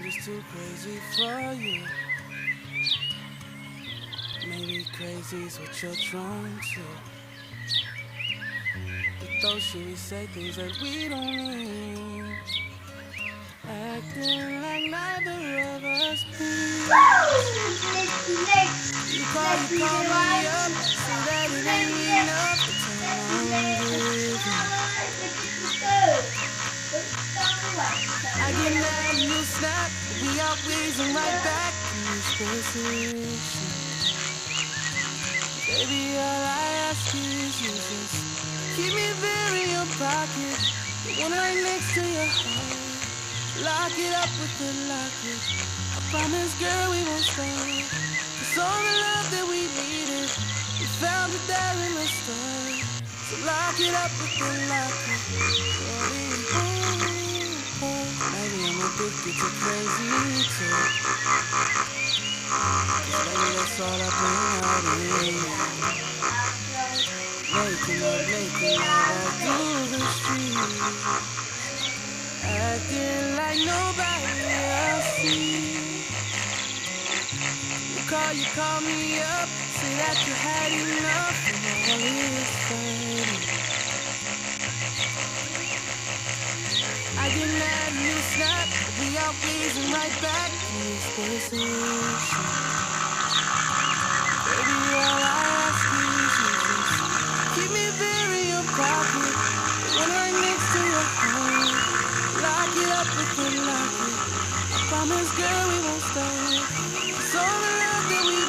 she's too crazy for you. Maybe crazy's what you're drawn to. But though we say things that we don't mean, acting like neither of us mean. You call me up, say that it ain't enough. The time I'm giving. I get mad and you snap. We always and right back in this position. Baby, all I ask is you just keep me there in your pocket, the one right next to your heart. Lock it up with the locket. I promise, girl, we won't stop. 'Cause all the love that we needed, we found it there in the start. So lock it up with the locket. Maybe I'm addicted to crazy too. 'Cause maybe that's all I bring out in you. Making love all through the street, acting like nobody else sees. You call me up, say that you had enough, and all is fine. I get mad and you snap, we always and right back in this position. Baby, all I ask is you just keep me there in your pocket, the one right next to your heart. Lock it up with the locket. I promise, girl, we won't stop. 'Cause all the love that we